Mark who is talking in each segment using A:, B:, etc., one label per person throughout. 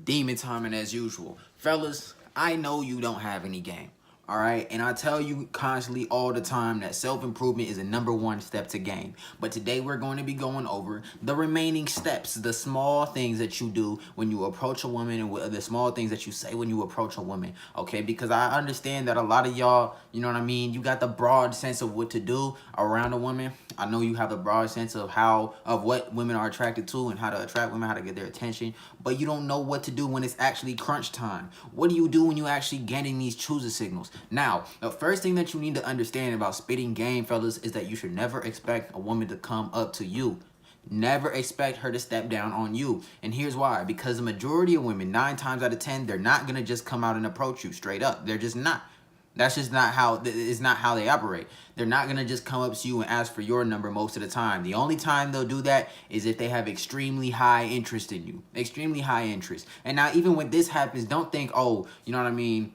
A: Demon timing as usual. Fellas, I know you don't have any game. All right, and I tell you constantly all the time that self-improvement is the #1 step to game. But today we're going to be going over the remaining steps, the small things that you do when you approach a woman and the small things that you say when you approach a woman, okay? Because I understand that a lot of y'all, you know what I mean, you got the broad sense of what to do around a woman. I know you have a broad sense of what women are attracted to and how to attract women, how to get their attention, but you don't know what to do when it's actually crunch time. What do you do when you actually getting these choosing signals? Now, the first thing that you need to understand about spitting game, fellas, is that you should never expect a woman to come up to you. Never expect her to step down on you. And here's why. Because the majority of women, 9 times out of 10, they're not going to just come out and approach you straight up. They're just not. That's just not how, it's not how they operate. They're not going to just come up to you and ask for your number most of the time. The only time they'll do that is if they have extremely high interest in you. Extremely high interest. And now even when this happens, don't think, oh, you know what I mean,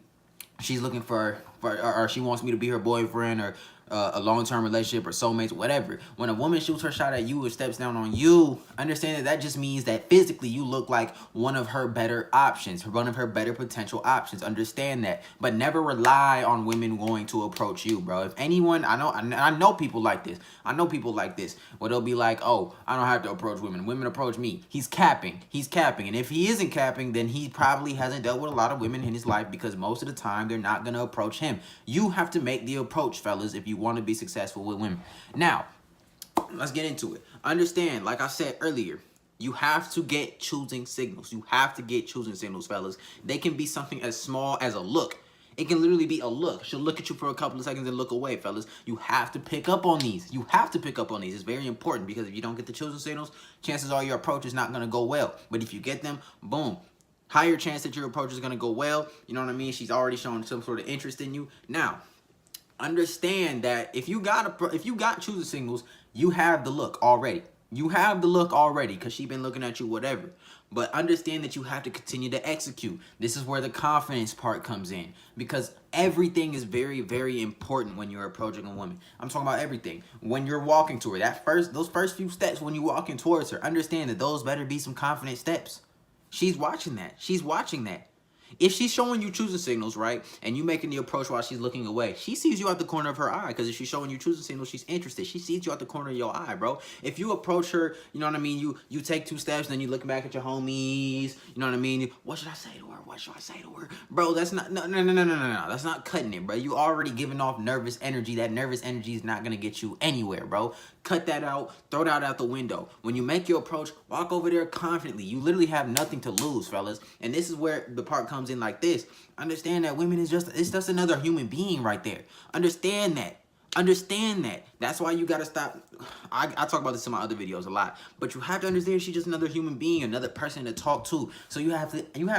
A: she's looking for or she wants me to be her boyfriend or a long-term relationship or soulmates, whatever. When a woman shoots her shot at you or steps down on you, understand that that just means that physically you look like one of her better options, one of her better potential options. Understand that. But never rely on women going to approach you, bro. If anyone, I know people like this. I know people like this where they'll be like, oh, I don't have to approach women. Women approach me. He's capping. He's capping. And if he isn't capping, then he probably hasn't dealt with a lot of women in his life because most of the time they're not going to approach him. You have to make the approach, fellas, if you want to be successful with women. Now, let's get into it. Understand, like I said earlier, you have to get choosing signals. You have to get choosing signals, fellas. They can be something as small as a look. It can literally be a look. She'll look at you for a couple of seconds and look away, fellas. You have to pick up on these. You have to pick up on these. It's very important because if you don't get the choosing signals, chances are your approach is not going to go well. But if you get them, boom. Higher chance that your approach is going to go well. You know what I mean? She's already showing some sort of interest in you. Now, understand that if you got choosing signals, you have the look already. You have the look already because she's been looking at you, whatever. But understand that you have to continue to execute. This is where the confidence part comes in because everything is very, very important when you're approaching a woman. I'm talking about everything. When you're walking to her, those first few steps when you're walking towards her, understand that those better be some confident steps. She's watching that. She's watching that. If she's showing you choosing signals, right, and you making the approach while she's looking away, she sees you out the corner of her eye because if she's showing you choosing signals, she's interested. She sees you out the corner of your eye, bro. If you approach her, you know what I mean, you take 2 steps, then you look back at your homies, you know what I mean, what should I say to her? What should I say to her? Bro, that's not, no. That's not cutting it, bro. You already giving off nervous energy. That nervous energy is not going to get you anywhere, bro. Cut that out. Throw that out the window. When you make your approach, walk over there confidently. You literally have nothing to lose, fellas. And this is where the part comes in like this. Understand that women it's just another human being right there. Understand that. Understand that. That's why you got to stop. I talk about this in my other videos a lot. But you have to understand she's just another human being, another person to talk to. So you have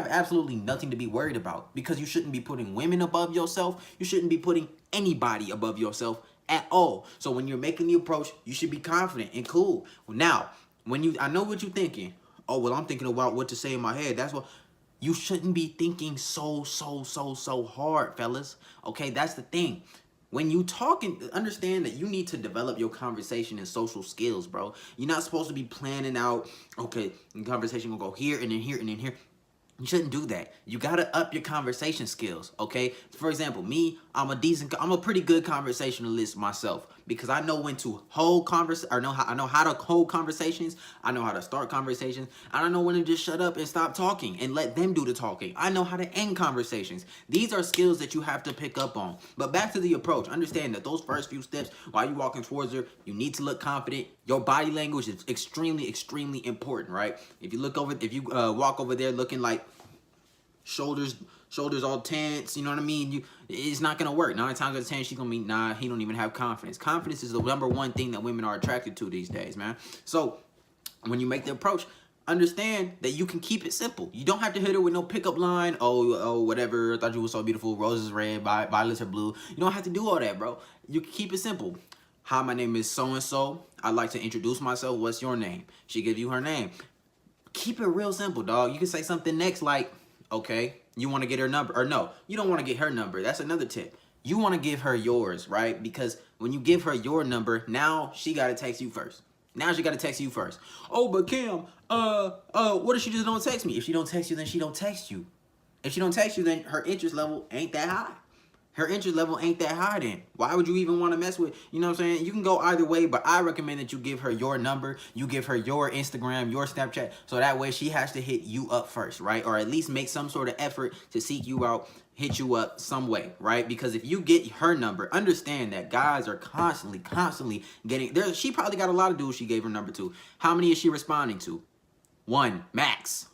A: absolutely nothing to be worried about because you shouldn't be putting women above yourself. You shouldn't be putting anybody above yourself at all. So when you're making the approach, you should be confident and cool. Now, I know what you're thinking. Oh, well, I'm thinking about what to say in my head. That's what you shouldn't be thinking so hard, fellas. Okay, that's the thing. When you talking, understand that you need to develop your conversation and social skills, bro. You're not supposed to be planning out, okay, the conversation will go here and then here and then here. You shouldn't do that. You gotta up your conversation skills, okay? For example, me, I'm a pretty good conversationalist myself because I know when to hold I know how to hold conversations. I know how to start conversations. I don't know when to just shut up and stop talking and let them do the talking. I know how to end conversations. These are skills that you have to pick up on. But back to the approach. Understand that those first few steps while you're walking towards her, you need to look confident. Your body language is extremely important, right? If you walk over there looking like shoulders all tense, you know what I mean? It's not gonna work. 9 times out of 10, she's gonna be, nah, he don't even have confidence. Confidence is the #1 thing that women are attracted to these days, man. So when you make the approach, understand that you can keep it simple. You don't have to hit her with no pickup line. Oh, whatever. I thought you were so beautiful. Roses red, violets are blue. You don't have to do all that, bro. You can keep it simple. Hi, my name is so-and-so. I'd like to introduce myself. What's your name? She give you her name. Keep it real simple, dog. You can say something next like, okay, you want to get her number. Or no, you don't want to get her number. That's another tip. You want to give her yours, right? Because when you give her your number, now she got to text you first. Now she got to text you first. Oh, but Kim, what if she just don't text me? If she don't text you, then she don't text you. If she don't text you, then her interest level ain't that high. Her interest level ain't that high then. Why would you even want to mess with, you know what I'm saying? You can go either way, but I recommend that you give her your number, you give her your Instagram, your Snapchat, so that way she has to hit you up first, right? Or at least make some sort of effort to seek you out, hit you up some way, right? Because if you get her number, understand that guys are constantly getting there. She probably got a lot of dudes she gave her number to. How many is she responding to? One, max.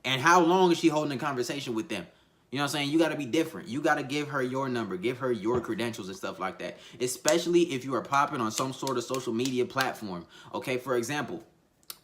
A: And how long is she holding a conversation with them? You know what I'm saying? You got to be different. You got to give her your number, give her your credentials and stuff like that. Especially if you are popping on some sort of social media platform. Okay, for example,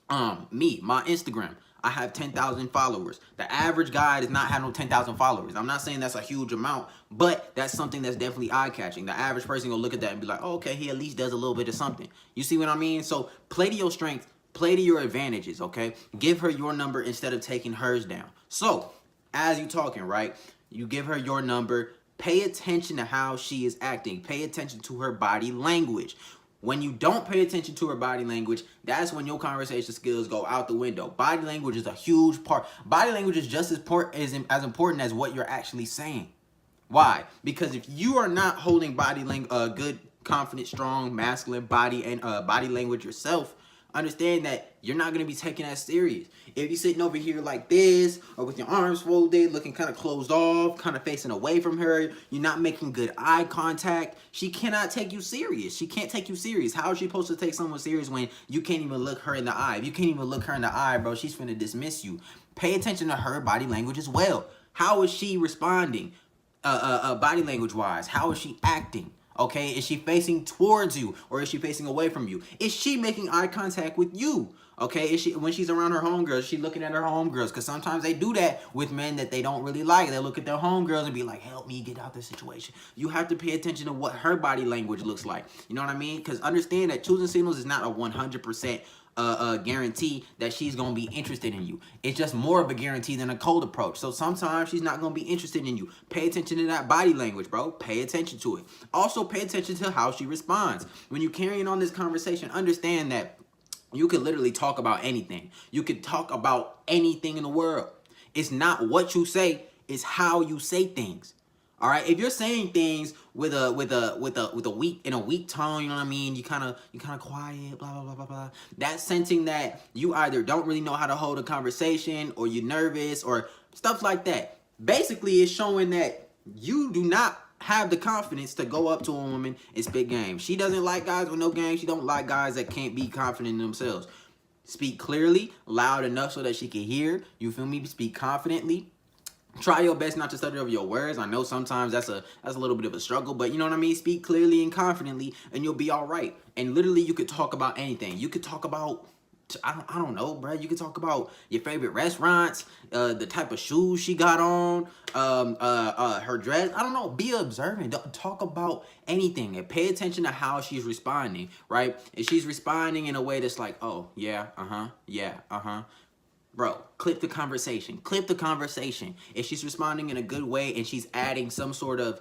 A: my Instagram, I have 10,000 followers. The average guy does not have no 10,000 followers. I'm not saying that's a huge amount, but that's something that's definitely eye-catching. The average person will look at that and be like, oh, okay, he at least does a little bit of something. You see what I mean? So play to your strength, play to your advantages, okay? Give her your number instead of taking hers down. So as you talking, right, you give her your number, pay attention to how she is acting, pay attention to her body language. When you don't pay attention to her body language, that's when your conversation skills go out the window. Body language is a huge part. Body language is just as important as what you're actually saying. Why? Because if you are not holding body language, good, confident, strong, masculine body and body language yourself, understand that you're not going to be taken as serious. If you're sitting over here like this, or with your arms folded, looking kind of closed off, kind of facing away from her, you're not making good eye contact, she cannot take you serious. She can't take you serious. How is she supposed to take someone serious when you can't even look her in the eye? If you can't even look her in the eye, bro, she's finna dismiss you. Pay attention to her body language as well. How is she responding body language wise? How is she acting? Okay, is she facing towards you or is she facing away from you? Is she making eye contact with you? Okay, is she, when she's around her homegirls, is she looking at her homegirls? Because sometimes they do that with men that they don't really like. They look at their homegirls and be like, help me get out this situation. You have to pay attention to what her body language looks like. You know what I mean? Because understand that choosing signals is not a 100% guarantee that she's gonna be interested in you. It's just more of a guarantee than a cold approach. So sometimes she's not gonna be interested in you. Pay attention to that body language, bro. Pay attention to it. Also pay attention to how she responds. When you're carrying on this conversation, understand that you could literally talk about anything. You could talk about anything in the world. It's not what you say, it's how you say things. All right, if you're saying things with a weak tone, you know what I mean? You kind of quiet, blah blah blah blah blah. That's sensing that you either don't really know how to hold a conversation, or you're nervous, or stuff like that. Basically, it's showing that you do not have the confidence to go up to a woman and spit game. She doesn't like guys with no game. She don't like guys that can't be confident in themselves. Speak clearly, loud enough so that she can hear. You feel me? Speak confidently. Try your best not to stutter over your words. I know sometimes that's a little bit of a struggle, but you know what I mean? Speak clearly and confidently and you'll be all right. And literally you could talk about anything. You could talk about, I don't know, bro. You could talk about your favorite restaurants, the type of shoes she got on, her dress. I don't know. Be observant. Don't talk about anything and pay attention to how she's responding, right? If she's responding in a way that's like, oh, yeah, yeah, bro, clip the conversation. Clip the conversation. If she's responding in a good way and she's adding some sort of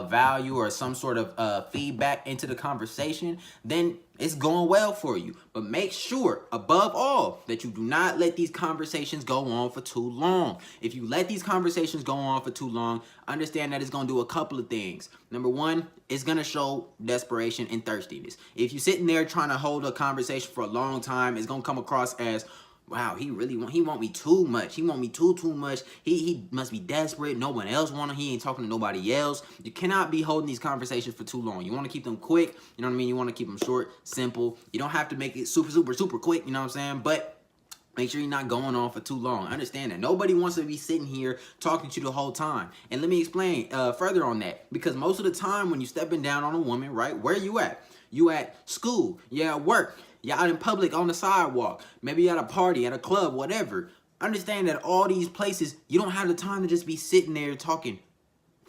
A: value or some sort of feedback into the conversation, then it's going well for you. But make sure, above all, that you do not let these conversations go on for too long. If you let these conversations go on for too long, understand that it's going to do a couple of things. Number one, it's going to show desperation and thirstiness. If you're sitting there trying to hold a conversation for a long time, it's going to come across as, wow, he want me too much. He want me too much. He must be desperate. No one else want him. He ain't talking to nobody else. You cannot be holding these conversations for too long. You want to keep them quick. You know what I mean? You want to keep them short, simple. You don't have to make it super quick. You know what I'm saying? But make sure you're not going on for too long. Understand that nobody wants to be sitting here talking to you the whole time. And let me explain further on that. Because most of the time when you're stepping down on a woman, right, where you at? You at school. You at work. You're out in public on the sidewalk. Maybe you're at a party, at a club, whatever. Understand that all these places, you don't have the time to just be sitting there talking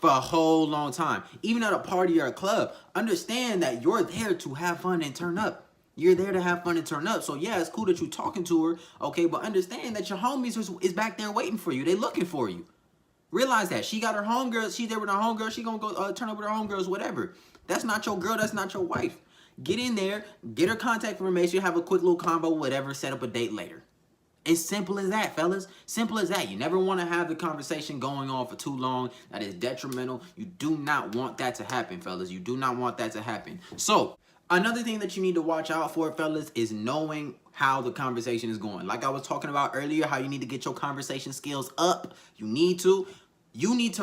A: for a whole long time. Even at a party or a club, understand that you're there to have fun and turn up. You're there to have fun and turn up. So yeah, it's cool that you're talking to her, okay, but understand that your homies is back there waiting for you. They looking for you. Realize that. She got her homegirls. She's there with her homegirls. She gonna go turn up with her homegirls, whatever. That's not your girl. That's not your wife. Get in there, get her contact information, have a quick little combo, whatever, set up a date later. It's simple as that, fellas. Simple as that. You never want to have the conversation going on for too long. That is detrimental. You do not want that to happen, fellas. You do not want that to happen. So, another thing that you need to watch out for, fellas, is knowing how the conversation is going. Like I was talking about earlier, how you need to get your conversation skills up. You need to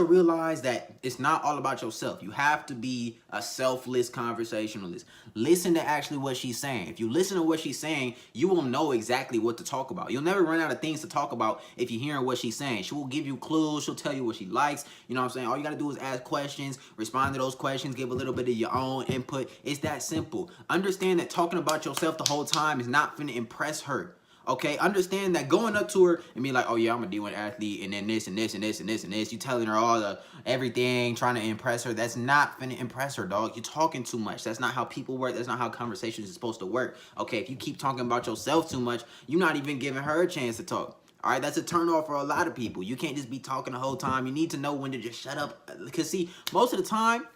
A: realize that it's not all about yourself. You have to be a selfless conversationalist. Listen to actually what she's saying. If you listen to what she's saying, you will know exactly what to talk about. You'll never run out of things to talk about if you're hearing what she's saying. She will give you clues. She'll tell you what she likes. You know what I'm saying? All you got to do is ask questions, respond to those questions, give a little bit of your own input. It's that simple. Understand that talking about yourself the whole time is not finna impress her. Okay, understand that going up to her and being like, oh yeah, I'm a D1 athlete, and then this and this and this and this and this, you telling her all the everything, trying to impress her, that's not finna impress her, dog. You're talking too much. That's not how people work. That's not how conversations are supposed to work. Okay, if you keep talking about yourself too much, you're not even giving her a chance to talk. All right, that's a turn off for a lot of people. You can't just be talking the whole time. You need to know when to just shut up. Because see, most of the time,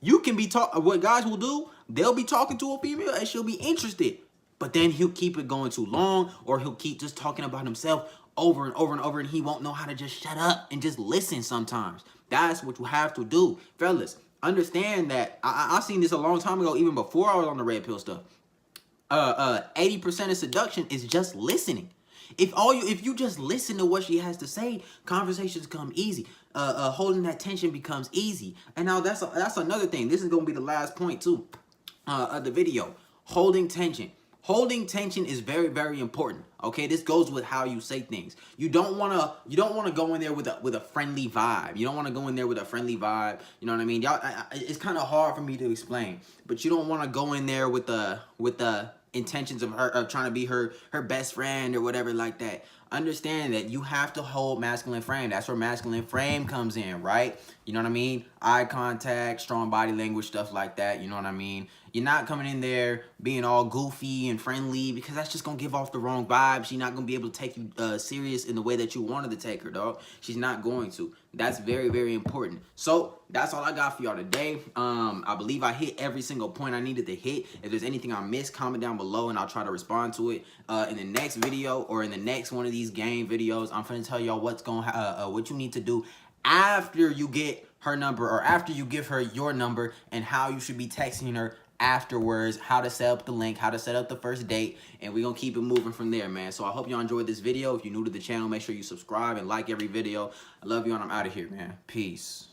A: you can be what guys will do, they'll be talking to a female and she'll be interested. But then he'll keep it going too long, or he'll keep just talking about himself over and over and over, and he won't know how to just shut up and just listen sometimes. That's what you have to do. Fellas, understand that I seen this a long time ago, even before I was on the red pill stuff. 80% of seduction is just listening. If you just listen to what she has to say, conversations come easy. Holding that tension becomes easy. And now that's another thing. This is gonna be the last point too of the video. Holding tension. Holding tension is very, very important. Okay, this goes with how you say things. You don't wanna go in there with a friendly vibe. You don't wanna go in there with a friendly vibe. You know what I mean? Y'all, it's kind of hard for me to explain, but you don't wanna go in there with the intentions of trying to be her best friend or whatever like that. Understand that you have to hold masculine frame. That's where masculine frame comes in, right? You know what I mean? Eye contact, strong body language, stuff like that. You know what I mean? You're not coming in there being all goofy and friendly, because that's just going to give off the wrong vibe. She's not going to be able to take you serious in the way that you wanted to take her, dog. She's not going to. That's very, very important. So that's all I got for y'all today. I believe I hit every single point I needed to hit. If there's anything I missed, comment down below and I'll try to respond to it in the next video or in the next one of these game videos. I'm going to tell y'all what you need to do after you get her number, or after you give her your number, and how you should be texting her afterwards, how to set up the link, how to set up the first date, and we're gonna keep it moving from there, man. So I hope y'all enjoyed this video. If you're new to the channel, make sure you subscribe and like every video. I love you, and I'm out of here, man. Peace.